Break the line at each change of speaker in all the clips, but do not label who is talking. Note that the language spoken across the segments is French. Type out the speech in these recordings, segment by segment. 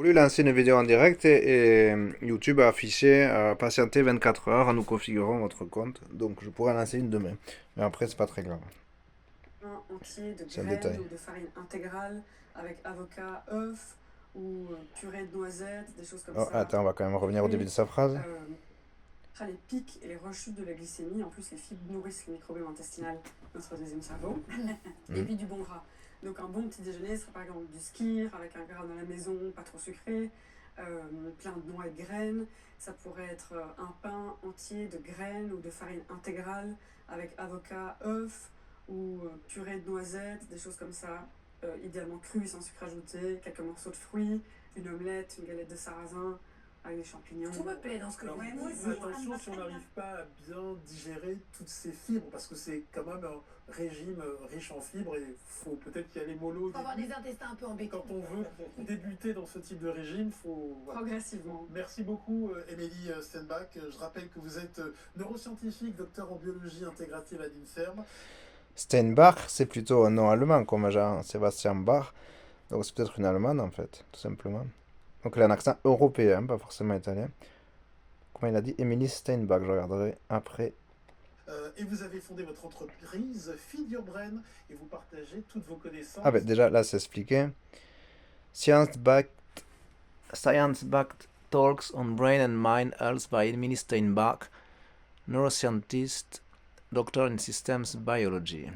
voulu lancer une vidéo en direct et YouTube a affiché patienter 24 heures en nous configurant votre compte. Donc je pourrais en lancer une demain. Mais après, c'est pas très grave.
Un entier de
C'est un
graines
détail.
ou de farine intégrale avec avocat, œuf ou purée de noisettes, des choses comme
Oh,
ça.
attends, on va quand même revenir au début
Et
de sa phrase.
euh, les pics et les rechutes de la glycémie. En plus, les fibres nourrissent le microbiome intestinal, notre deuxième cerveau. Et puis du bon gras. Donc un bon petit déjeuner serait par exemple du skyr avec un gras dans la maison, pas trop sucré, plein de noix et de graines. Ça pourrait être un pain entier de graines ou de farine intégrale avec avocat, œuf ou purée de noisettes, des choses comme ça. Idéalement cru, sans sucre ajouté, quelques morceaux de fruits, une omelette, une galette de sarrasin avec des champignons.
Tout me plaît dans ce que
Alors,
vous
ouais,
dites.
moi aussi, attention si on n'arrive pas à bien digérer toutes ces fibres, parce que c'est quand même un régime riche en fibres et il faut peut-être y aller mollo.
Il faut avoir des intestins un peu en béton.
Quand on veut débuter dans ce type de régime, faut. Voilà.
Progressivement.
Merci beaucoup, Émilie Stenbach. Je rappelle que vous êtes neuroscientifique, docteur en biologie intégrative à l'INSERM.
Steinbach, c'est plutôt un nom allemand, comme Jean-Sébastien Bach. Donc c'est peut-être une allemande en fait, tout simplement. Donc il a un accent européen, pas forcément italien. Comment il a dit Emily Steinbach, je regarderai après.
Et vous avez fondé votre entreprise Feed Your Brain et vous partagez toutes vos connaissances.
Ah ben déjà là c'est expliqué. Science-backed Science-backed talks on brain and mind health by Emily Steinbach, neuroscientist, doctor in systems biology.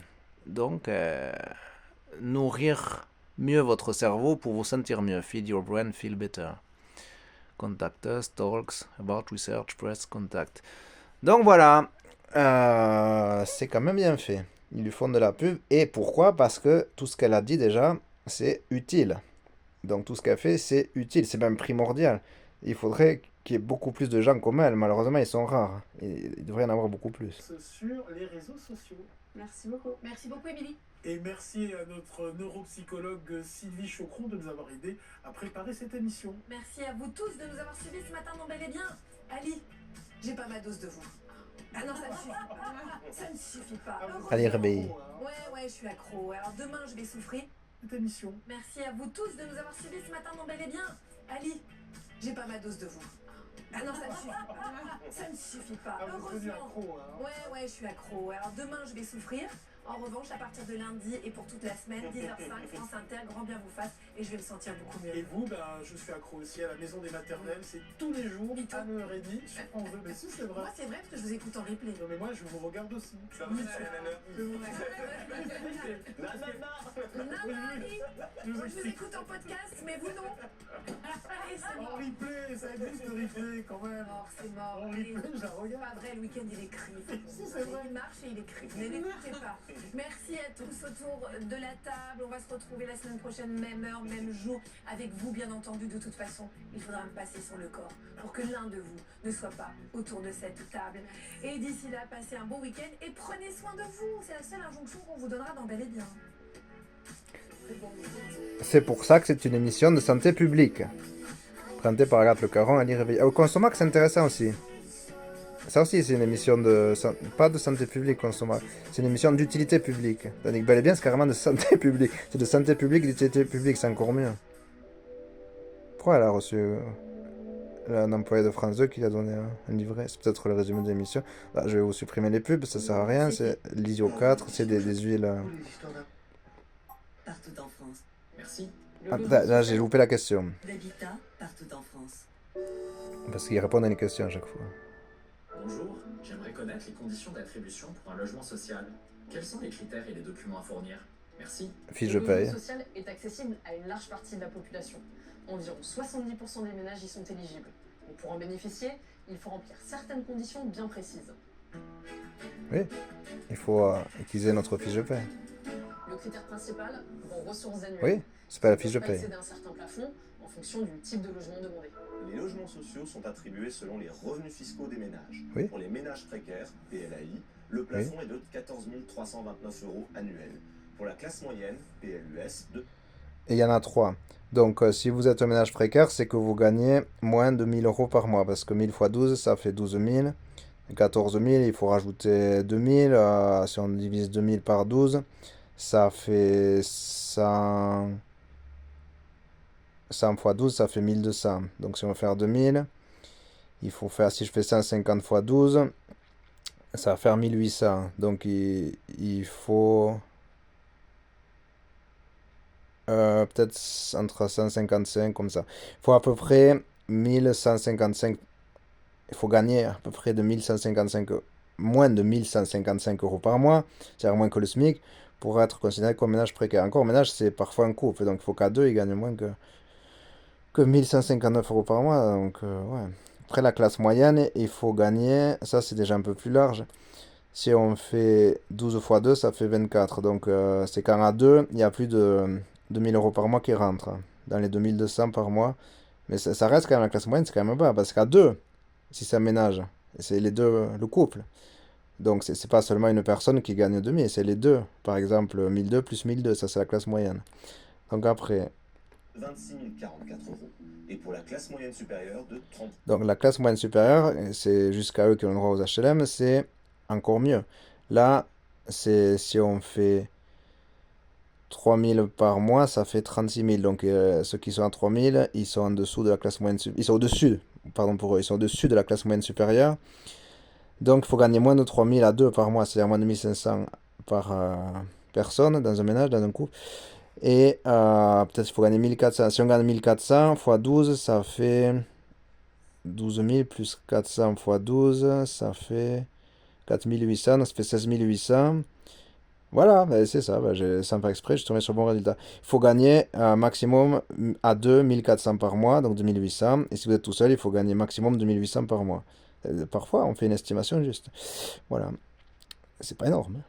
Donc, nourrir mieux votre cerveau pour vous sentir mieux. Feed your brain, feel better. Contact us, talks about research, press, contact. Donc voilà, c'est quand même bien fait. Ils lui font de la pub. Et pourquoi? Parce que tout ce qu'elle a dit déjà, c'est utile. Donc tout ce qu'elle fait, c'est utile, c'est même primordial. Il faudrait qu'il y ait beaucoup plus de gens comme elle. Malheureusement, ils sont rares. Il devrait y en avoir beaucoup plus.
Sur les réseaux sociaux.
Merci beaucoup.
Merci beaucoup, Émilie.
Et merci à notre neuropsychologue Sylvie Chocron de nous avoir aidé à préparer cette émission.
Merci à vous tous de nous avoir suivis ce matin dans Bel et Bien. Ali, j'ai pas ma dose de vous. Ah non, ça ne suffit pas. Ça ne suffit pas.
Allez, réveillez.
Ouais, je suis accro. Alors demain, je vais souffrir.
Cette émission.
Merci à vous tous de nous avoir suivis ce matin dans Bel et Bien. Ali, j'ai pas ma dose de vous. Ah non, ça ne suffit pas. Ça ne suffit pas.
Vous êtes devenu accro, hein.
Ouais, je suis accro. Alors demain, je vais souffrir. En revanche, à partir de lundi et pour toute la semaine, 10h05, France Inter, grand bien vous fasse, et je vais me sentir beaucoup mieux.
Et vous, je suis accro aussi à la maison des maternelles, c'est tous les jours, à 9h30, sur France 2. Mais si, c'est vrai.
Moi, c'est vrai parce que je vous écoute en replay.
Non, mais moi, je vous regarde aussi.
Je vous écoute en podcast, mais vous non. Allez, c'est
En
mort.
replay, ça existe le replay quand même.
Mort, c'est mort.
En
Allez.
replay, je la regarde.
Pas vrai, le week-end il écrit.
Si, c'est vrai.
Il marche et il écrit. Ne l'écoutez pas. Merci à tous autour de la table. On va se retrouver la semaine prochaine, même heure, même jour, avec vous bien entendu. De toute façon, il faudra me passer sur le corps pour que l'un de vous ne soit pas autour de cette table. Et d'ici là, passez un bon week-end et prenez soin de vous. C'est la seule injonction qu'on vous donnera dans Bel et Bien.
C'est pour ça que c'est une émission de santé publique. Présentée par Agathe Le Caron, Ali Réveillé. Au Consomac, c'est intéressant aussi. Ça aussi, c'est une émission de... Pas de santé publique, Consomac. C'est une émission d'utilité publique. Tandis que Bel et Bien, c'est carrément de santé publique. C'est de santé publique, d'utilité publique, c'est encore mieux. Pourquoi elle a reçu un employé de France 2 qui lui a donné un livret? C'est peut-être le résumé de l'émission. Là, je vais vous supprimer les pubs, ça sert à rien. C'est l'Isio 4, c'est des huiles...
Partout en France. Merci.
Ah, là, j'ai loupé la question.
L'habitat partout en France.
Parce qu'ils répondent à une question à chaque fois.
Bonjour, j'aimerais connaître les conditions d'attribution pour un logement social. Quels sont les critères et les documents à fournir? Merci.
Fiche de
Le
paye.
logement social est accessible à une large partie de la population. Environ 70% des ménages y sont éligibles. Mais pour en bénéficier, il faut remplir certaines conditions bien précises.
Oui, il faut utiliser notre fiche de paie.
Le critère principal, vos ressources annuelles.
Oui, c'est pas la
Ils
fiche de
doivent pas
paie.
excéder un certain plafond en fonction du type de logement demandé.
Les logements sociaux sont attribués selon les revenus fiscaux des ménages.
Oui.
Pour les ménages précaires, PLAI, le plafond est de 14 329 euros annuels. Pour la classe moyenne, PLUS, de...
Et il y en a trois. Donc, si vous êtes un ménage précaire, c'est que vous gagnez moins de 1000 euros par mois. Parce que 1000 fois 12, ça fait 12 000. 14 000, il faut rajouter 2000. Si on divise 2000 par 12, ça fait 100... 100 fois 12, ça fait 1200. Donc si on veut faire 2000, il faut faire, si je fais 150 fois 12, ça va faire 1800. Donc il faut peut-être entre 155 comme ça. Il faut à peu près 1155. Il faut gagner à peu près de 1155, moins de 1155 euros par mois, c'est-à-dire moins que le SMIC, pour être considéré comme ménage précaire. Encore, ménage, c'est parfois un couple, donc il faut qu'à deux, ils gagnent moins que 1159 euros par mois. Donc, ouais. Après, la classe moyenne, il faut gagner, ça c'est déjà un peu plus large. Si on fait 12 fois 2, ça fait 24. Donc, c'est quand à 2, il y a plus de 2000 euros par mois qui rentrent, dans les 2200 par mois. Mais ça reste quand même la classe moyenne, c'est quand même bas, parce qu'à 2, si c'est un ménage, c'est les deux, le couple. Donc, c'est pas seulement une personne qui gagne 2000, c'est les deux. Par exemple, 1002 plus 1002, ça c'est la classe moyenne. Donc, après.
26 044 euros. Et pour la classe moyenne supérieure, de 30.
Donc, la classe moyenne supérieure, c'est jusqu'à eux qui ont le droit aux HLM, c'est encore mieux. Là, c'est si on fait 3000 par mois, ça fait 36 000. Donc, ceux qui sont à 3000, ils sont en dessous de la classe moyenne supérieure. Ils sont au-dessus, pardon pour eux, ils sont au-dessus de la classe moyenne supérieure. Donc, il faut gagner moins de 3000 à 2 par mois, c'est-à-dire moins de 1500 par personne dans un ménage, dans un couple. Et peut-être qu'il faut gagner 1400. Si on gagne 1400 fois 12, ça fait 12 000 plus 400 fois 12, ça fait 4800, ça fait 16 800. Voilà, ben c'est ça, ben sans faire exprès, je suis tombé sur le bon résultat. Il faut gagner un maximum à 2 1400 par mois, donc 2800. Et si vous êtes tout seul, il faut gagner maximum 2800 par mois. Parfois, on fait une estimation juste. Voilà. C'est pas énorme, hein,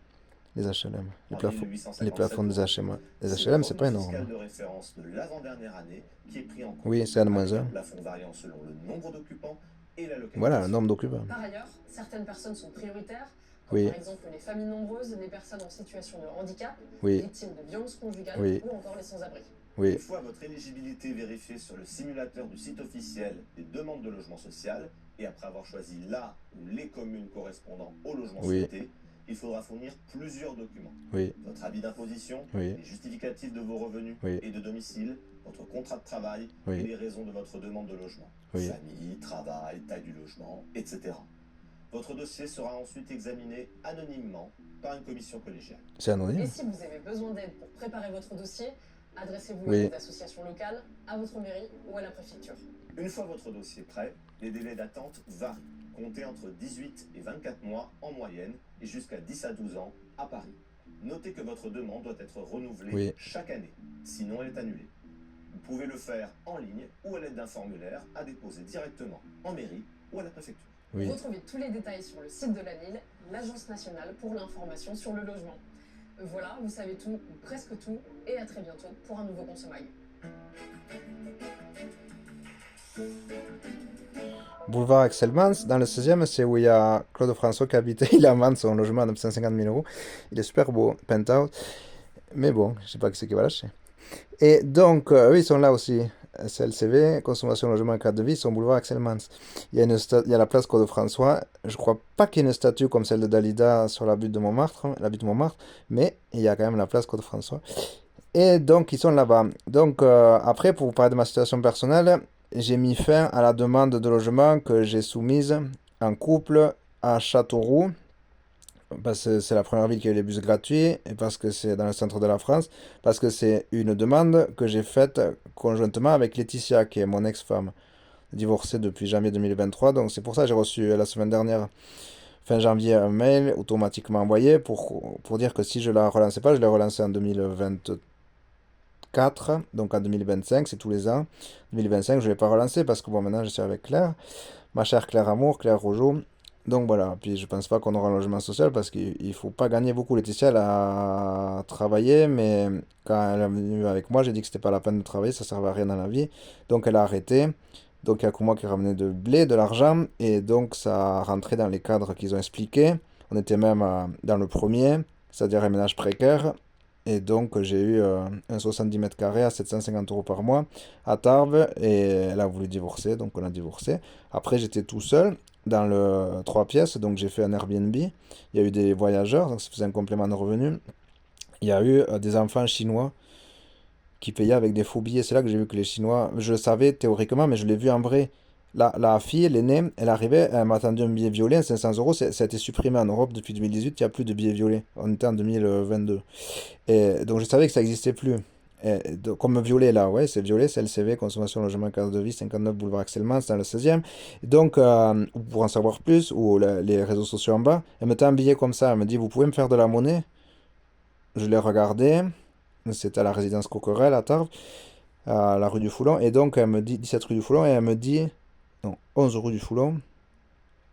les HLM. Les plafonds des HLM, c'est pas énorme.
C'est le revenu fiscal de référence de l'avant-dernière année qui est pris en compte.
Oui, c'est N-1.
Le plafond variant selon le nombre d'occupants et la localisation.
Voilà, le nombre d'occupants.
Par ailleurs, certaines personnes sont prioritaires, comme
Oui.
par exemple les familles nombreuses, les personnes en situation de handicap,
Oui.
victimes de violences conjugales
Oui.
ou encore les sans-abri.
Oui.
Une fois votre éligibilité vérifiée sur le simulateur du site officiel des demandes de logement social, et après avoir choisi la ou les communes correspondant au logement
Oui.
souhaité, il faudra fournir plusieurs documents.
Oui.
Votre avis d'imposition,
Oui.
les justificatifs de vos revenus
Oui.
et de domicile, votre contrat de travail
Oui.
et les raisons de votre demande de logement.
Oui.
Famille, travail, taille du logement, etc. Votre dossier sera ensuite examiné anonymement par une commission collégiale.
C'est anonyme.
Et si vous avez besoin d'aide pour préparer votre dossier, adressez-vous
Oui.
à des associations locales, à votre mairie ou à la préfecture.
Une fois votre dossier prêt, les délais d'attente varient. Comptez entre 18 et 24 mois en moyenne et jusqu'à 10 à 12 ans à Paris. Notez que votre demande doit être renouvelée
Oui.
chaque année, sinon elle est annulée. Vous pouvez le faire en ligne ou à l'aide d'un formulaire à déposer directement en mairie ou à la préfecture.
Oui.
Retrouvez tous les détails sur le site de l'ANIL, l'Agence nationale pour l'information sur le logement. Voilà, vous savez tout, ou presque tout, et à très bientôt pour un nouveau Consomag.
Boulevard Axelmans, dans le 16e, c'est où il y a Claude François qui habitait. Il a vendu son logement à 950 000 euros. Il est super beau, penthouse. Mais bon, je sais pas qui c'est qui va lâcher. Et donc, eux, ils sont là aussi. CLCV, consommation, logement et cadre de vie, sont boulevard Axelmans. Il y a la place Claude François. Je crois pas qu'il y ait une statue comme celle de Dalida sur la butte de Montmartre, mais il y a quand même la place Claude François. Et donc, ils sont là-bas. Donc, après, pour vous parler de ma situation personnelle, j'ai mis fin à la demande de logement que j'ai soumise en couple à Châteauroux, parce que c'est la première ville qui a eu les bus gratuits, et parce que c'est dans le centre de la France, parce que c'est une demande que j'ai faite conjointement avec Laetitia, qui est mon ex-femme, divorcée depuis janvier 2023. Donc c'est pour ça que j'ai reçu la semaine dernière, fin janvier, un mail automatiquement envoyé pour dire que si je la relançais pas, je l'ai relancé en 2024, donc en 2025, c'est tous les ans. 2025, je ne l'ai pas relancé parce que bon, maintenant je suis avec Claire, ma chère Claire Amour, Claire Rougeau. Donc voilà, puis je pense pas qu'on aura un logement social parce qu'il faut pas gagner beaucoup. Laetitia, elle a travaillé, mais quand elle est venue avec moi, j'ai dit que c'était pas la peine de travailler, ça servait à rien dans la vie. Donc elle a arrêté. Donc il y a que moi qui ramenais de blé, de l'argent, et donc ça rentrait dans les cadres qu'ils ont expliqués. On était même dans le premier, c'est-à-dire un ménage précaire. Et donc j'ai eu un 70 mètres carrés à 750 euros par mois à Tarbes, et elle a voulu divorcer, donc on a divorcé. Après j'étais tout seul dans le 3 pièces, donc j'ai fait un Airbnb. Il y a eu des voyageurs, donc ça faisait un complément de revenus. Il y a eu des enfants chinois qui payait avec des faux billets. C'est là que j'ai vu que les Chinois, je le savais théoriquement, mais je l'ai vu en vrai. La fille, l'aînée, elle arrivait, elle m'a tendu un billet violet à 500 euros. Ça a été supprimé en Europe depuis 2018. Il n'y a plus de billets violets. On était en 2022. Et donc je savais que ça n'existait plus. Comme violet là, ouais, c'est violet, c'est LCV, consommation, logement, cadre de vie, 59 boulevard Axelman, c'est dans le 16e. Donc, pour en savoir plus, ou les réseaux sociaux en bas, elle me tend un billet comme ça. Elle me dit, vous pouvez me faire de la monnaie? Je l'ai regardé. C'était à la résidence Coquerel à Tarbes, à la rue du Foulon. Et donc, elle me dit, 17 rue du Foulon, et elle me dit, non, 11 rue du Foulon.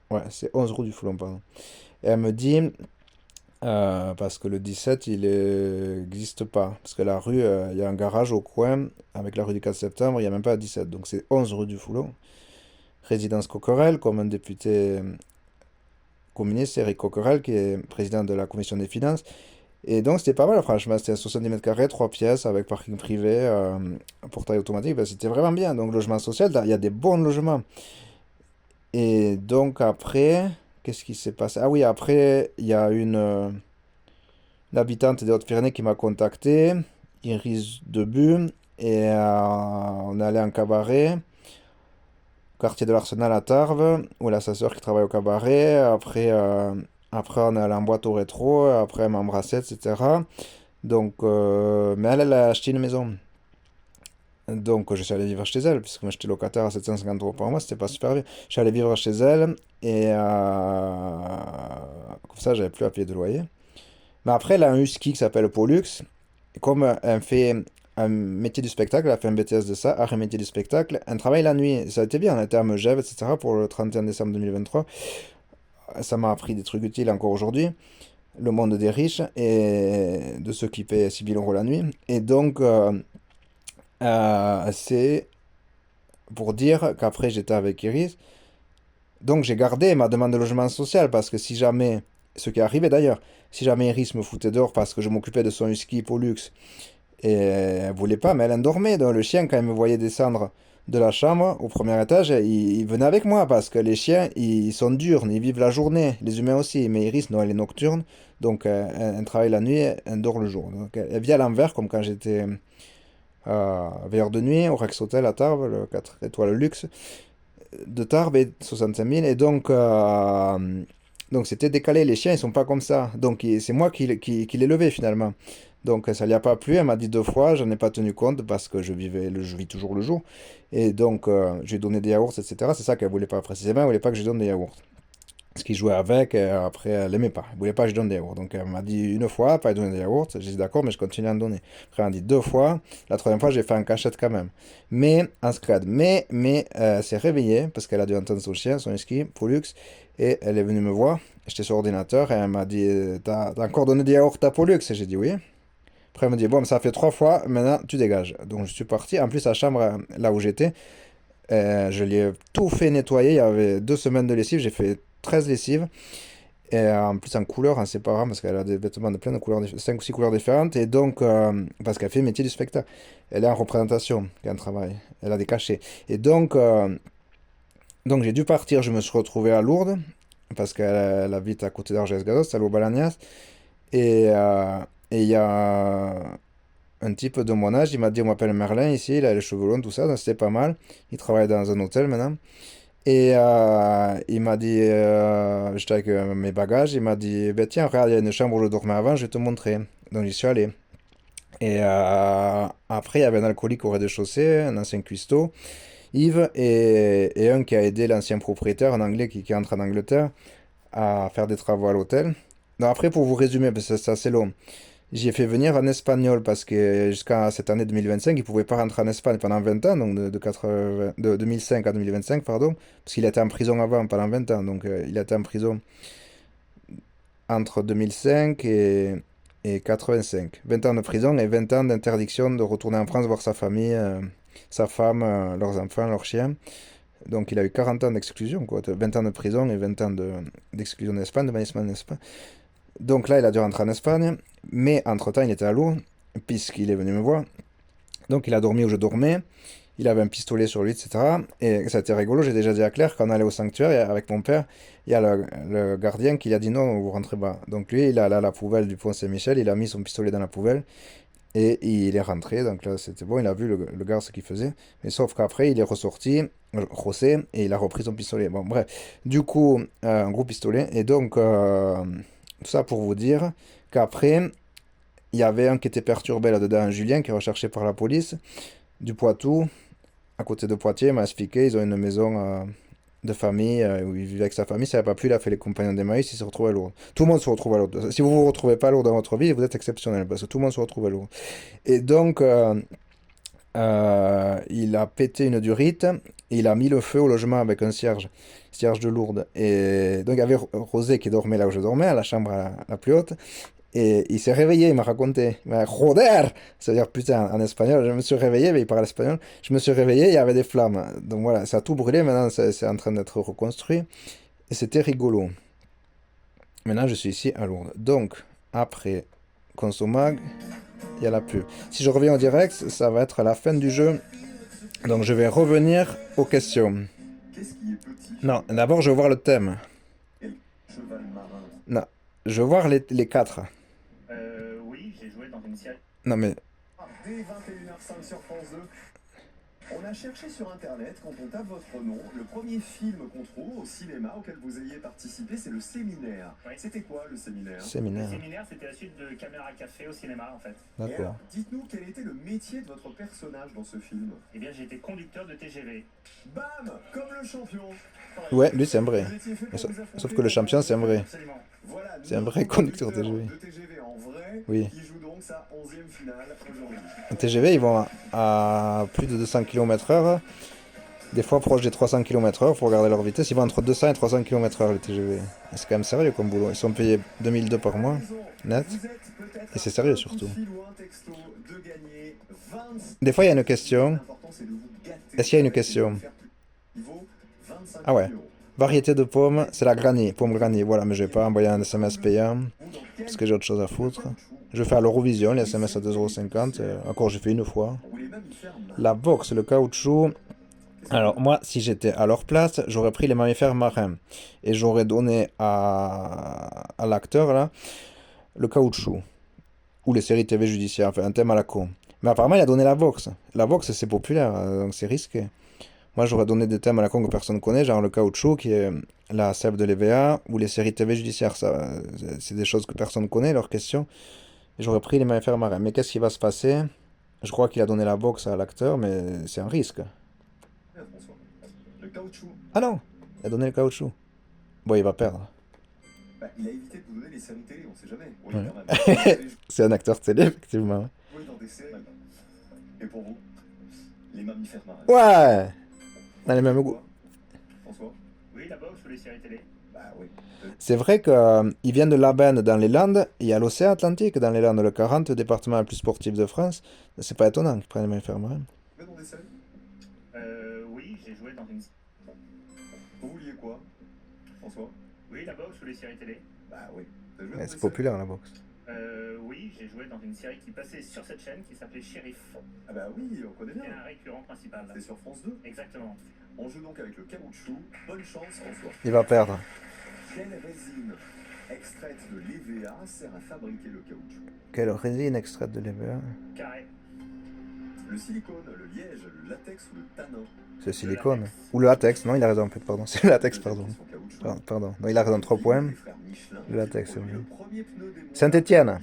Ouais, c'est 11 rue du Foulon, pardon. Et elle me dit, parce que le 17, il n'existe pas. Parce que la rue, il y a un garage au coin, avec la rue du 4 septembre, il n'y a même pas à 17. Donc c'est 11 rue du Foulon. Résidence Coquerel, comme un député communiste, Éric Coquerel, qui est président de la commission des finances. Et donc c'était pas mal, franchement. C'était 70 mètres carrés, 3 pièces, avec parking privé, portail automatique. Ben, c'était vraiment bien. Donc logement social, il y a des bons logements. Et donc après, qu'est-ce qui s'est passé? Ah oui, après, il y a une habitante des Hautes-Pyrénées qui m'a contacté, Iris Debu, et on est allé en cabaret, quartier de l'Arsenal à Tarbes, où elle a sa sœur qui travaille au cabaret. Après on est allé en boîte au rétro, après elle m'a embrassé, etc. Donc, mais elle a acheté une maison. Donc je suis allé vivre chez elle, puisque moi j'étais locataire à 750 euros par mois, c'était pas super bien. Je suis allé vivre chez elle, et comme ça j'avais plus à payer de loyer. Mais après elle a un husky qui s'appelle Pollux, et comme elle fait un métier du spectacle, elle a fait un BTS de ça, art et métier du spectacle, elle travaille la nuit, ça a été bien, on était à Megève, etc. pour le 31 décembre 2023. Ça m'a appris des trucs utiles encore aujourd'hui, le monde des riches, et de ceux qui paient 6 000 euros la nuit. Et donc... c'est pour dire qu'après j'étais avec Iris. Donc j'ai gardé ma demande de logement social parce que si jamais, ce qui est arrivé d'ailleurs, si jamais Iris me foutait dehors parce que je m'occupais de son husky Pollux et elle voulait pas, mais elle endormait. Donc le chien, quand il me voyait descendre de la chambre au premier étage, il venait avec moi parce que les chiens, ils sont diurnes, ils vivent la journée, les humains aussi. Mais Iris, non, elle est nocturne, donc elle travaille la nuit, elle dort le jour. Donc elle vit à l'envers comme quand j'étais... veilleur de nuit au Rex Hotel à Tarbes, le 4 étoiles luxe de Tarbes, et 65 000. Et donc c'était décalé. Les chiens, ils sont pas comme ça. Donc c'est moi qui l'ai levé finalement. Donc ça lui a pas plu. Elle m'a dit 2 fois. J'en ai pas tenu compte parce que je vis toujours le jour. Et donc je lui ai donné des yaourts, etc. C'est ça qu'elle voulait pas précisément. Elle voulait pas que je lui donne des yaourts. Parce qu'il jouait avec, et après elle aimait pas. Elle voulait pas que je donne des yaourts. Donc elle m'a dit 1 fois, pas lui donner des yaourts. J'ai dit d'accord, mais je continue à en donner. Après elle m'a dit 2 fois. La troisième fois, j'ai fait en cachette quand même. Mais en scred. Mais elle s'est réveillée parce qu'elle a dû entendre son chien, son husky, Pollux. Et elle est venue me voir. J'étais sur ordinateur et elle m'a dit t'as encore donné des yaourts à Pollux? Et j'ai dit oui. Après elle me dit bon, ça fait 3 fois, maintenant tu dégages. Donc je suis parti. En plus, sa chambre, là où j'étais, je lui ai tout fait nettoyer. Il y avait 2 semaines de lessive. J'ai fait 13 lessives. Et en plus en couleur, en séparant, parce qu'elle a des vêtements de plein de couleurs, 5 ou 6 couleurs différentes. Et donc, parce qu'elle fait le métier du spectacle. Elle est en représentation, quand elle travaille. Elle a des cachets. Et donc j'ai dû partir. Je me suis retrouvé à Lourdes, parce qu'elle habite à côté d'Argelès-Gazost, à Loubalagnas. Et il y a un type de mon âge, il m'a dit, on m'appelle Merlin ici, il a les cheveux longs, tout ça, donc c'était pas mal. Il travaille dans un hôtel maintenant. Et il m'a dit, j'étais avec mes bagages, il m'a dit, ben tiens, regarde, il y a une chambre où je dormais avant, je vais te montrer. Donc j'y suis allé. Et après, il y avait un alcoolique au rez-de-chaussée, un ancien cuistot, Yves, et un qui a aidé l'ancien propriétaire, un Anglais qui entre en Angleterre, à faire des travaux à l'hôtel. Donc après, pour vous résumer, parce que c'est assez long, j'ai fait venir un Espagnol parce que jusqu'à cette année 2025, il ne pouvait pas rentrer en Espagne pendant 20 ans, donc de 2005 à 2025, pardon, parce qu'il était en prison avant pendant 20 ans. Donc il était en prison entre 2005 et 85. 20 ans de prison et 20 ans d'interdiction de retourner en France voir sa famille, sa femme, leurs enfants, leurs chiens. Donc il a eu 40 ans d'exclusion, quoi. 20 ans de prison et 20 ans d'exclusion d'Espagne, de bannissement d'Espagne. Donc là, il a dû rentrer en Espagne, mais entre-temps, il était à Lourdes, puisqu'il est venu me voir. Donc il a dormi où je dormais, il avait un pistolet sur lui, etc. Et ça a été rigolo, j'ai déjà dit à Claire, quand on allait au sanctuaire avec mon père, il y a le gardien qui a dit non, vous rentrez pas. Donc lui, il est allé à la poubelle du pont Saint-Michel, il a mis son pistolet dans la poubelle, Et il est rentré, donc là c'était bon, il a vu le gars ce qu'il faisait. Mais sauf qu'après il est ressorti, José, et il a repris son pistolet. Bon, bref. Du coup, un gros pistolet. Et donc, tout ça pour vous dire qu'après, il y avait un qui était perturbé là-dedans, un Julien qui est recherché par la police du Poitou, à côté de Poitiers. Il m'a expliqué, ils ont une maison de famille où il vivait avec sa famille. Ça n'avait pas plu, il a fait les compagnons des maïs, il s'est retrouvé à Lourdes. Tout le monde se retrouve à Lourdes. Si vous ne vous retrouvez pas à Lourdes dans votre vie, vous êtes exceptionnel parce que tout le monde se retrouve à Lourdes. Et donc, il a pété une durite et il a mis le feu au logement avec un cierge de Lourdes. Et donc, il y avait Rosé qui dormait là où je dormais, à la chambre la plus haute. Et il s'est réveillé, il m'a raconté. Il m'a dit, Joder! C'est-à-dire, putain, en espagnol. Je me suis réveillé, mais il parle espagnol. Je me suis réveillé, il y avait des flammes. Donc voilà, ça a tout brûlé. Maintenant, c'est en train d'être reconstruit. Et c'était rigolo. Maintenant, je suis ici à Lourdes. Donc, après Consomag, il y a la pub. Si je reviens au direct, ça va être la fin du jeu. Donc, je vais revenir aux questions.
Qu'est-ce qui est petit?
Non, d'abord, je vais voir le thème.
Cheval marin.
Non, je vais voir les 4.
Oui, j'ai joué dans une série.
Non, mais
Dès 21h05 sur France 2. On a cherché sur internet, quand on tape votre nom, le premier film qu'on trouve au cinéma auquel vous ayez participé, c'est Le Séminaire.
Oui.
C'était quoi le séminaire?
Le
séminaire.
séminaire, c'était la suite de Caméra Café au cinéma, en fait.
Et
D'accord.
alors, dites-nous quel était le métier de votre personnage dans ce film?
Eh bien, j'étais conducteur de TGV.
Bam! Comme le champion.
Ouais, lui, c'est un vrai.
Vous étiez fait pour
Sauf-
vous affronter
sauf que le champion, c'est un vrai.
Absolument.
Voilà,
C'est un
notre
vrai conducteur TGV.
de TGV en vrai,
Oui.
qui joue donc sa 11e finale aujourd'hui.
En TGV, ils vont à plus de 200 km/h. Des fois proche des 300 km/h pour regarder leur vitesse. Ils vont entre 200 et 300 km/h les TGV. Et c'est quand même sérieux comme boulot. Ils sont payés 2002 par mois, net. Et c'est sérieux surtout. Des fois, il y a une question. Est-ce qu'il y a une question? Ah ouais. Variété de pommes, c'est la Granny, pomme Granny. Voilà, mais je vais pas envoyer un SMS payant parce que j'ai autre chose à foutre. Je vais faire l'Eurovision, les SMS à 2,50 €. Encore, j'ai fait une fois. La boxe, le caoutchouc. Alors, moi, si j'étais à leur place, j'aurais pris les mammifères marins. Et j'aurais donné à l'acteur, là, le caoutchouc. Ou les séries TV judiciaires, enfin, un thème à la con. Mais apparemment, il a donné la boxe. La boxe, c'est populaire, donc c'est risqué. Moi, j'aurais donné des thèmes à la con que personne connaît, genre le caoutchouc, qui est la sève de l'EVA, ou les séries TV judiciaires. Ça, c'est des choses que personne connaît, leurs questions. Et j'aurais pris les mammifères marins. Mais qu'est-ce qui va se passer? Je crois qu'il a donné la boxe à l'acteur, mais c'est un risque.
Le caoutchouc.
Ah non, il a donné le caoutchouc. Bon, il va perdre.
Bah, il a évité de vous donner les séries télé, on sait jamais. Oui,
Ouais.
quand même.
C'est un acteur télé, effectivement.
Jouer dans des séries. Et pour vous, les mammifères marins.
Ouais, dans les mêmes goûts.
François?
Oui, la boxe ou les séries télé.
Bah oui.
C'est vrai qu'il vient de Labenne dans les Landes, et il y a l'océan Atlantique dans les Landes, le 40, département le plus sportif de France. C'est pas étonnant qu'ils prennent les mammifères marins.
Jouer dans des séries?
Oui, j'ai joué dans une.
Vous vouliez quoi, François?
Oui, la boxe ou les séries télé.
Bah oui. Vous avez joué dans
Ouais,
des
c'est
séries?
populaire la boxe.
Oui, j'ai joué dans une série qui passait sur cette chaîne qui s'appelait Shérif.
Ah bah oui, on connaît
C'était
bien.
un récurrent principal.
C'est sur France 2.
Exactement.
On joue donc avec le caoutchouc. Bonne chance, François.
Il va perdre.
Quelle résine extraite de l'EVA sert à fabriquer le caoutchouc?
Quelle résine extraite de l'EVA?
Carré.
Le silicone, le liège, le latex ou le tanin?
C'est le silicone. Ou le latex, non, il a raison, en fait, pardon. C'est le latex, pardon. Pardon. Non, il a raison, 3 points. Le latex, c'est vrai. Saint-Étienne.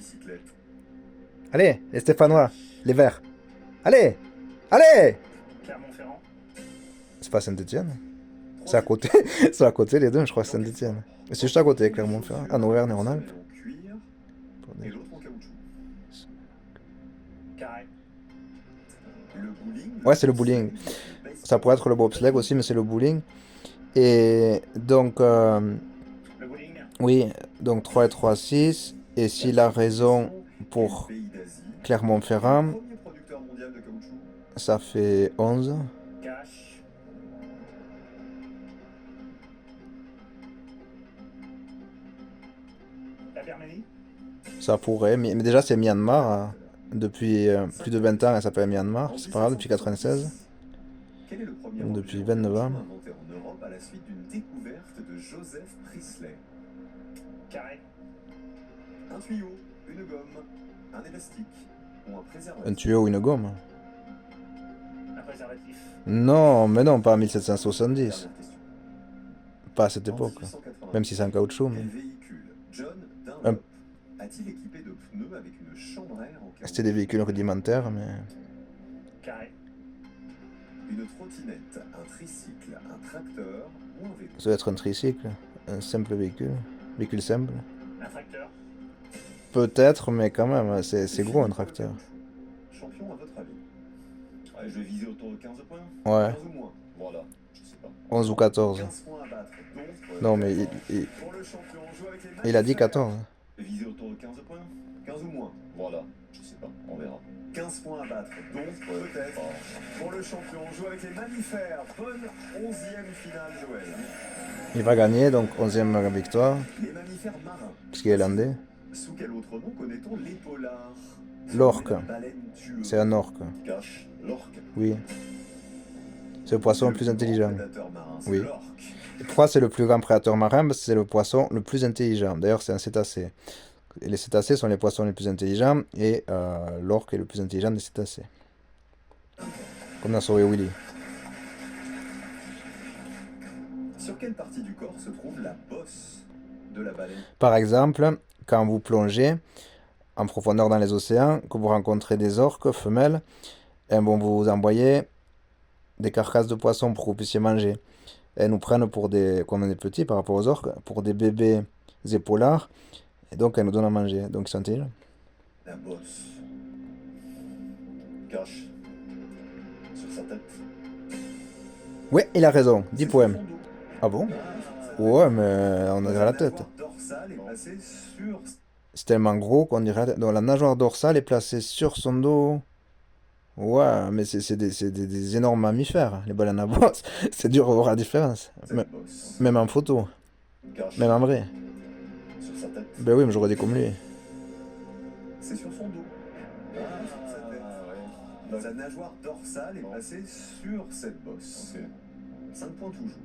Allez, les Stéphanois, les Verts. Allez! Allez!
Clermont-Ferrand.
C'est pas Saint-Étienne? C'est à côté. C'est à côté les deux, je crois, Saint-Étienne. Mais c'est juste à côté, Clermont-Ferrand. En Auvergne-Rhône-Alpes.
Et l'autre en caoutchouc.
Carré.
Le bowling.
Ouais, c'est le bowling. Ça pourrait être le bobsleigh aussi, mais c'est le bowling. Et donc,
Le bowling.
oui, donc 3 et 3, 6. Et s'il a raison pour Clermont-Ferrand,
Premier producteur mondial de caoutchouc.
ça fait 11.
Cash. La Birmanie.
Ça pourrait, mais déjà c'est Myanmar. Depuis plus de 20 ans, elle s'appelle Myanmar. C'est pas grave, depuis 96.
Quel est le premier
Donc,
objet
depuis
en
29 ans.
caoutchouc inventé en Europe à la suite d'une découverte de Joseph Priestley?
Carré.
Un tuyau, une gomme, un élastique. ou un
Un
préservatif.
tuyau ou une gomme.
Un préservatif.
Non, mais non, pas en 1770.
Dernière question.
Pas à cette
En
époque.
1880,
Même si c'est en caoutchouc.
quel
Mais...
véhicule John
Un-
Dunlop a-t-il équipé de pneus avec une chambre à air en cas
C'était des véhicules rudimentaires, mais...
Carré.
Une trottinette, un tricycle, un tracteur ou un vélo.
Ça doit être un tricycle. Un simple véhicule. Véhicule simple.
Un tracteur.
Peut-être, mais quand même, c'est gros un tracteur.
Champion à votre avis. Ouais, je vais viser autour de 15 points.
Ouais.
15 ou moins. Voilà, je sais pas.
11 ou 14.
15 points à battre. Donc,
Non, mais
pour le champion, on joue avec les
il a dit
mammifères.
14.
Viser autour de 15 points. 15 ou moins. Voilà, je sais pas, on verra. 15 points à battre. Donc, peut-être. Pour le champion, on joue avec les mammifères. Bonne 11e finale, Joël.
Il va gagner, donc 11e victoire.
Les mammifères marins.
Parce qu'il est landais.
Sous quel autre nom connaît-on l'épolard?
L'orque.
La baleine tueuse.
C'est un orque.
Cache l'orque.
Oui. C'est le poisson le plus
plus
intelligent.
grand prédateur marin, c'est
Oui.
l'orque.
Et pourquoi c'est le plus grand prédateur marin? Parce que c'est le poisson le plus intelligent. D'ailleurs, c'est un cétacé. Et les cétacés sont les poissons les plus intelligents. Et l'orque est le plus intelligent des cétacés. Comme dans Sauver Willy.
Sur quelle partie du corps se trouve la bosse de la baleine?
Par exemple, quand vous plongez en profondeur dans les océans, que vous rencontrez des orques femelles, elles vont vous envoyer des carcasses de poissons pour que vous puissiez manger. Elles nous prennent pour des, comme on est petits par rapport aux orques, pour des bébés épaulards, et donc elles nous donnent à manger. Donc ils sont intelligents.
La bosse. Cache. Sur sa tête.
Ouais, il a raison, 10
C'est
points.
sur son dos.
Ah bon?
Ah,
Ouais, mais on dirait la tête.
nageoire dorsale est placée sur...
C'est tellement gros qu'on dirait la tête. Donc la nageoire dorsale est placée sur son dos. Ouais, mais c'est des énormes mammifères, les baleines à bosse. C'est dur de voir la différence.
cette bosse.
Même en photo,
Cache.
même en vrai.
Sur sa tête.
Ben oui, mais j'aurais dit comme lui.
C'est sur son dos. Ah, sur sa tête. Ouais. Sa nageoire dorsale est placée sur cette bosse. 5 points toujours.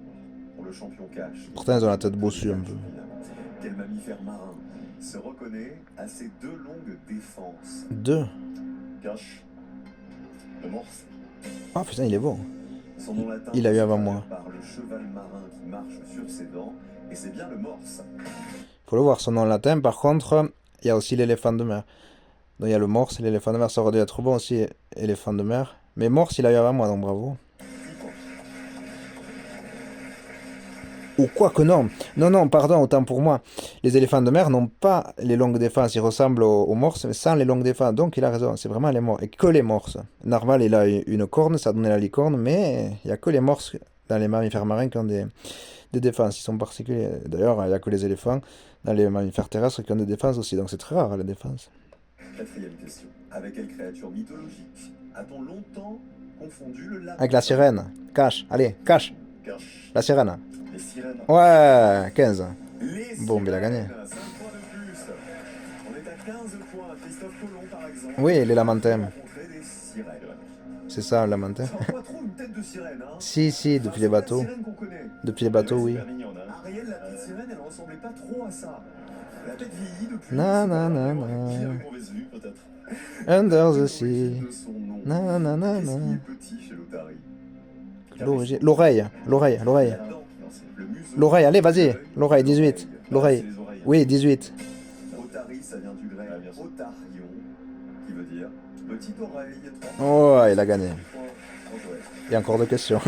Pour le champion cache.
Pourtant, ils ont la tête bossue un peu.
Quel mammifère marin se reconnaît à ses 2 longues défenses?
2.
Cache. Le morse.
Ah putain, il est bon.
Son nom latin
Il a eu avant
se
moi.
traduit par le cheval marin qui marche sur ses dents, et c'est bien le morse.
Faut le voir, son nom latin. Par contre, il y a aussi l'éléphant de mer. Donc il y a le morse et l'éléphant de mer. Ça aurait dû être bon aussi, éléphant de mer. Mais morse, il a eu avant moi, donc bravo. Ou quoi que non. Non, non, pardon, autant pour moi. Les éléphants de mer n'ont pas les longues défenses. Ils ressemblent aux morses, mais sans les longues défenses. Donc il a raison, c'est vraiment les morses. Et que les morses. Narval, il a une corne, ça a donné la licorne, mais il n'y a que les morses dans les mammifères marins qui ont des défenses. Ils sont particuliers. D'ailleurs, il n'y a que les éléphants dans les mammifères terrestres qui ont des défenses aussi. Donc c'est très rare, les défenses.
4e question. Avec quelle créature mythologique a-t-on longtemps confondu le lapin?
Avec la sirène. Cache, allez, cache.
Cache.
La sirène.
Les sirènes.
Ouais, 15.
Les
Bon, mais il a gagné.
5 points de plus. On est à 15 points. Christophe Colomb, par exemple.
Oui, les lamantins.
Rencontré des sirènes.
C'est ça, le lamentin.
Ça n'a pas trop une tête de sirène, hein?
Si, depuis les bateaux.
C'est la sirène qu'on connaît.
Depuis les bateaux, oui.
Ariel, la petite sirène, elle ressemblait pas trop à ça. Elle a peut-être vieilli depuis.
Na,
c'est
na,
pas
na,
grave.
na.
Qui a une mauvaise vue, peut-être.
Under the
L'origine
sea.
de son nom.
Na, na, na,
Qu'est-ce qui
na.
est petit chez l'Otari?
L'origine- L'oreille, l'oreille, l'oreille.
Non, c'est le museau.
L'oreille, allez, vas-y. L'oreille, 18. L'oreille.
C'est les oreilles.
Oui, 18.
Otari, ça vient du grec otarion, qui veut dire petite oreille.
Oh, il a gagné.
Point pour Joël.
Il y a encore deux questions.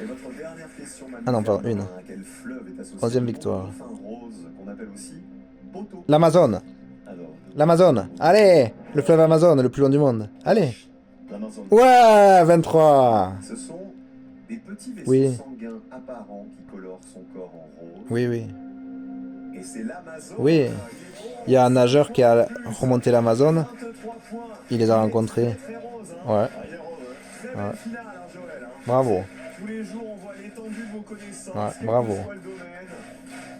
Et votre dernière question,
Ah non, pardon, une.
à quel fleuve est associé
11e
le
victoire.
dauphin rose, qu'on appelle aussi poteau?
L'Amazone.
Alors,
L'Amazone. Allez, le fleuve Amazon, le plus long du monde. Allez.
l'Amazone.
Ouais, 23.
Ce sont des petits vaisseaux
Oui.
sanguins apparents qui colorent son corps en rose.
Oui, oui.
Et c'est l'Amazone.
Oui. Il y a un nageur qui a remonté l'Amazone.
23 points.
Il les a rencontrés.
Très rose, hein.
Ouais.
Ah, il est rose, ouais. Très
Ouais.
belle finale, hein, Joël, hein.
Bravo.
Tous les jours, on voit l'étendue de vos connaissances.
Ouais,
quel
bravo.
Que soit le domaine,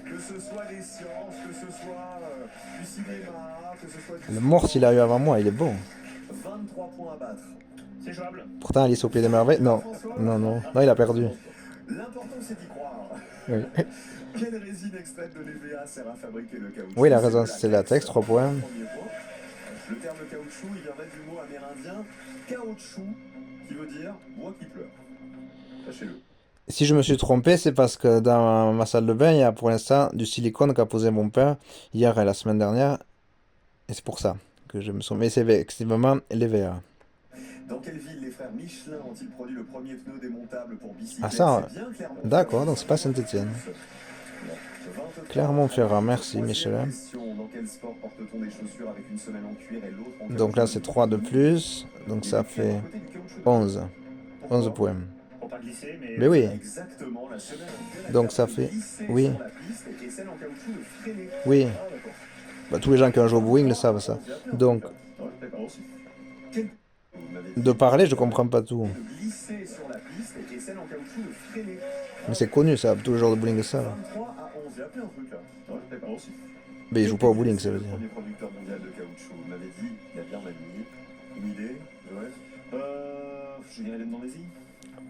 que ce soit les sciences, que ce soit du cinéma, que ce soit du
Le morse, il a eu avant moi, il est bon.
23 points à battre.
C'est jouable.
Pourtant, Alice au Pays des Merveilles. Non, non, non. Non, il a perdu.
L'important, c'est d'y croire.
Oui.
Quelle résine extraite de l'EVA sert à fabriquer le caoutchouc?
Oui, il a raison,
C'est
c'est la texte, 3 points.
Premier point. Le terme caoutchouc, il viendrait du mot amérindien caoutchouc, qui veut dire bois qui pleure. Sachez-le.
Si je me suis trompé, c'est parce que dans ma salle de bain, il y a pour l'instant du silicone qu'a posé mon père hier et la semaine dernière. Et c'est pour ça que je me suis... Mais c'est effectivement l'EVA.
Dans quelle ville les frères Michelin ont-ils produit le premier pneu démontable pour bicyclette?
Ah ça,
C'est bien Clermont-Ferrand.
d'accord, donc c'est pas Saint-Étienne. Clermont-Ferrand, merci Michelin.
Dans quel sport porte-t-on des chaussures avec une semelle en cuir et l'autre en
Donc là, c'est 3 de plus. Donc ça fait 11. 11 points.
Pour pas glisser,
Mais oui.
Exactement, la semelle en cuir.
Donc ça fait... Oui.
Sur la piste et celle en caoutchouc de freiner.
Oui.
Ah, d'accord.
Bah, tous les gens qui ont joué au bowling le savent ça. Donc,
Ouais, d'accord aussi. Quel- vous m'avez dit
de parler, je comprends pas tout.
de glisser sur la piste et celle en caoutchouc de freiner.
Mais c'est connu ça, tous les joueurs de bowling le savent.
23 à 11, j'ai appris un truc là. Ouais, d'accord aussi.
Mais ils jouent pas au bowling, ça veut
Le
dire.
premier producteur mondial de caoutchouc, vous m'avez dit, la Birmanie. Une idée, Joël je dirais l'Indonésie.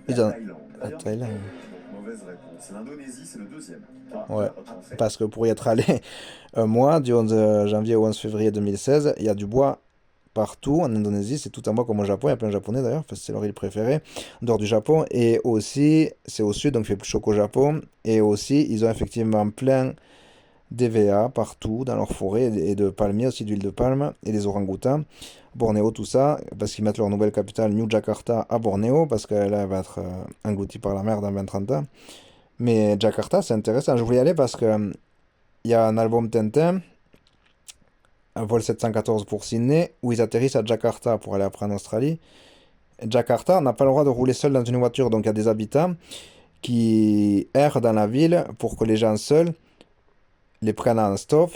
Ils
La
ont-
Thaïlande.
La
D'ailleurs,
Thaïlande.
donc, mauvaise réponse. L'Indonésie, c'est le deuxième.
Ouais,
parfait.
parce que pour y être allé un mois, du 11 janvier au 11 février 2016, il y a du bois partout en Indonésie, c'est tout en bois comme au Japon, il y a plein de Japonais d'ailleurs, parce que c'est leur île préférée, en dehors du Japon, et aussi, c'est au sud, donc il fait plus chaud qu'au Japon, et aussi, ils ont effectivement plein d'EVA partout dans leur forêt, et de palmiers aussi, d'huile de palme, et des orang-outans, Bornéo, tout ça, parce qu'ils mettent leur nouvelle capitale, New Jakarta, à Bornéo, parce qu'elle elle va être engloutie par la mer dans 20-30 ans. Mais Jakarta, c'est intéressant. Je voulais y aller parce que il y a un album Tintin, un vol 714 pour Sydney, où ils atterrissent à Jakarta pour aller après en Australie. Jakarta, on n'a pas le droit de rouler seul dans une voiture, donc il y a des habitants qui errent dans la ville pour que les gens seuls les prennent en stop.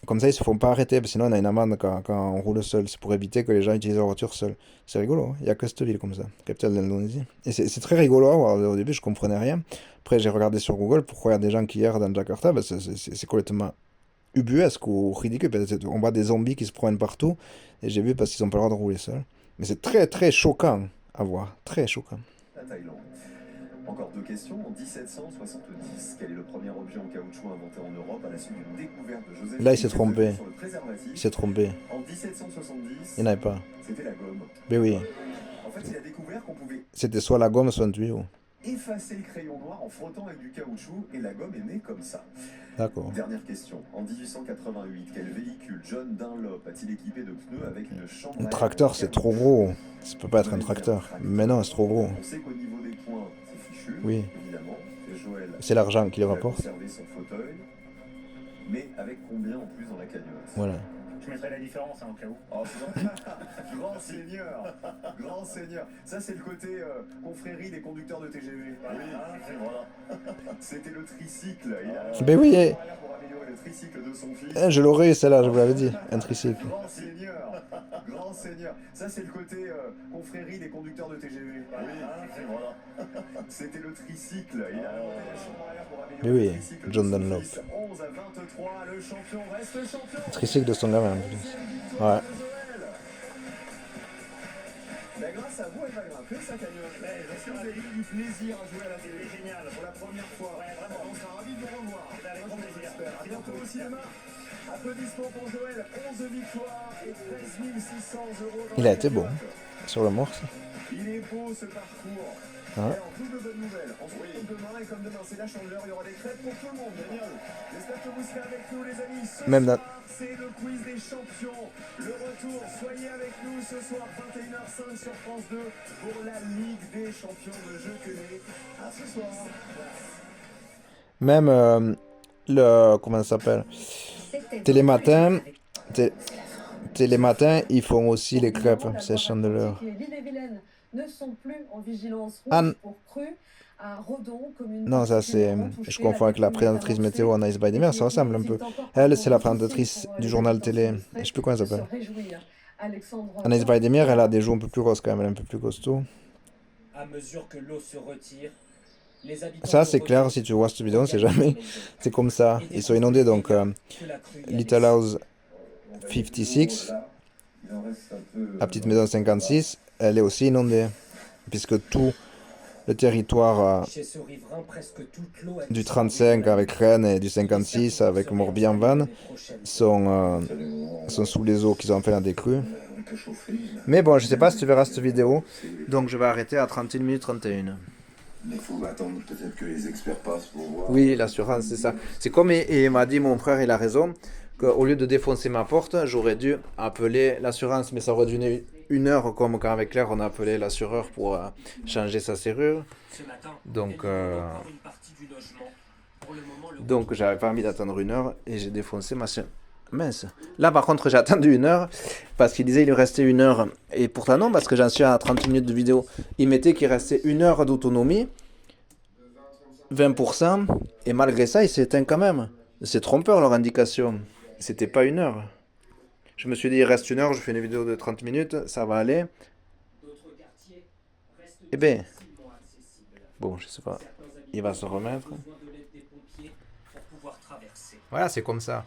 Comme ça, ils se font pas arrêter, parce que sinon on a une amende quand on roule seul. C'est pour éviter que les gens utilisent leur voiture seuls. C'est rigolo, hein. Il n'y a que cette ville comme ça, capitale d'Indonésie. Et c'est très rigolo à voir. Au début, je comprenais rien. Après, j'ai regardé sur Google pourquoi il y a des gens qui errent dans Jakarta. Ben, c'est complètement ubuesque ou ridicule. On voit des zombies qui se promènent partout. Et j'ai vu parce qu'ils n'ont pas le droit de rouler seuls. Mais c'est très très choquant à voir. Très choquant.
La Thaïlande. Encore deux questions. En 1770, quel est le premier objet en caoutchouc inventé en Europe à la suite d'une découverte de Joseph?
Là, il s'est trompé.
Sur le préservatif.
Il s'est trompé.
En 1770,
Il n'y en avait pas.
c'était la gomme.
Mais oui.
En fait, il a découvert qu'on pouvait
C'était soit la gomme, soit un tuyau.
effacer le crayon noir en frottant avec du caoutchouc et la gomme est née comme ça.
D'accord.
Dernière question. En 1888, quel véhicule John Dunlop a-t-il équipé de pneus avec une chambre
Un
à air
tracteur, c'est trop gros. Ça peut pas être un tracteur. Mais non, c'est trop gros.
On sait qu'au niveau des points, c'est fichu,
Oui.
évidemment. Et Joël
C'est l'argent qui le
il a
rapporte.
conservé son fauteuil, mais avec combien en plus dans la cagnotte?
Voilà.
Je mettrai la différence hein, au cas où.
Oh, c'est gentil. Grand seigneur, grand seigneur. Ça, c'est le côté confrérie des conducteurs de TGV.
Voilà,
Voilà. C'était le tricycle. Il a
Ben oui,
pour améliorer le tricycle de son fils.
je l'aurais eu celle-là, je vous l'avais dit. Un tricycle.
Grand seigneur, grand seigneur. Ça, c'est le côté confrérie des conducteurs de TGV. Voilà. C'était le tricycle. Il a inventé la chambre à air pour améliorer
Mais oui,
le tricycle
John
de son
Dunlop.
fils. 11 à 23, le champion reste champion.
Tricycle de son gamin en plus. Ouais.
Ben, grâce à vous, elle va grimper sa cagnotte. Est-ce que vous avez eu du plaisir à jouer à la télé?
Génial.
Pour la première fois.
Ouais, vraiment.
On sera ravis de vous revoir.
Avec grand plaisir.
À bientôt au cinéma. Applaudissements pour Joël. 11 victoires et 13 600 euros.
Il a été bon. Sur le morse.
Il est beau ce parcours.
Hein?
Et en double bonne nouvelle. On se retrouve demain et comme demain c'est la chandeleur, il y aura des crêpes pour tout le monde. Génial. J'espère que vous serez avec nous les amis. Ce
Même
soir,
dans-
c'est le quiz des champions. Le retour, soyez avec nous ce soir 21h05 sur France 2 pour la Ligue des champions de Je connais. À ce soir.
Même le... Comment ça s'appelle? Télématin. Télématin, ils font aussi les crêpes, ces chandeleurs.
Les L'Île-et-Vilaine ne sont plus en vigilance rouge
Anne.
pour crue à Redon, commune
Non, ça c'est...
particulièrement touchée.
Je confonds avec la présentatrice météo en Ice by the Mer, ça ressemble un peu. Elle, c'est la présentatrice du journal télé. Je sais plus comment elle s'appelle. Anaïs Baydemir, elle a des joues un peu plus grosses quand même, elle est un peu plus costaud.
À mesure que l'eau se retire, les habitants
Ça,
de
c'est clair,
Redon
si tu vois cette vidéo, c'est jamais... C'est comme ça, ils sont inondés, donc...
que la crue y a
Little House 56, la petite maison 56, elle est aussi inondée. Puisque tout le territoire
Chez ce riverain, presque toute l'eau a
du
disparu
35
de la
avec Rennes et du 56 avec Morbihan-Vannes sont sous les eaux qu'ils ont fait la décrue. Mais bon, je sais pas si tu verras cette vidéo, donc je vais arrêter à 31 minutes 31.
Il faut attendre peut-être que les experts passent pour voir.
Oui, l'assurance, c'est ça. C'est comme il m'a dit, mon frère, il a raison, qu'au lieu de défoncer ma porte, j'aurais dû appeler l'assurance, mais ça aurait duré 1 heure, comme quand avec Claire, on a appelé l'assureur pour changer sa serrure. Donc j'avais pas envie d'attendre 1 heure et j'ai défoncé ma serrure. Mince. Là, par contre, j'ai attendu 1 heure parce qu'il disait qu'il lui restait 1 heure. Et pourtant, non, parce que j'en suis à 30 minutes de vidéo. Il mettait qu'il restait 1 heure d'autonomie, 20%, et malgré ça, il s'est éteint quand même. C'est trompeur leur indication. C'était pas 1 heure. Je me suis dit, il reste 1 heure, je fais une vidéo de 30 minutes, ça va aller. Eh ben, bon, je sais pas. Il va se remettre. Voilà, c'est comme ça.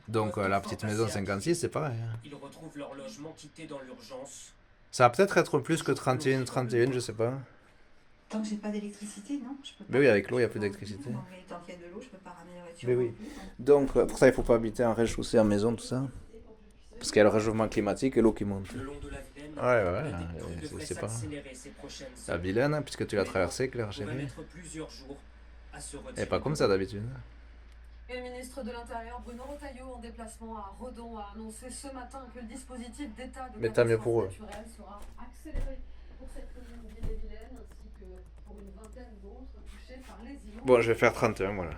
Donc la petite maison 56, c'est pareil.
Ils retrouvent leur logement quitté dans l'urgence.
Ça va peut-être être plus que 31, 31, je sais pas.
Tant que j'ai pas d'électricité, non, je peux pas.
Mais oui, avec l'eau, il n'y a plus d'électricité.
Non, mais tant qu'il y a de l'eau, je peux pas ramener la voiture.
Mais oui. Donc pour ça, il faut pas habiter en rez-de-chaussée, en maison, tout ça. Parce qu'il y a le réchauffement climatique et l'eau qui monte. Ouais, c'est pas. La Vilaine, puisque tu l'as traversée, Claire, chérie. Et pas comme ça d'habitude.
Et le ministre de l'Intérieur, Bruno Retailleau, en déplacement à Redon, a annoncé ce matin que le dispositif d'état de catastrophe naturelle sera accéléré pour cette commune d'Ille-et-Vilaine, ainsi que pour une vingtaine d'autres touchées par les inondations.
Bon, je vais faire 31, voilà.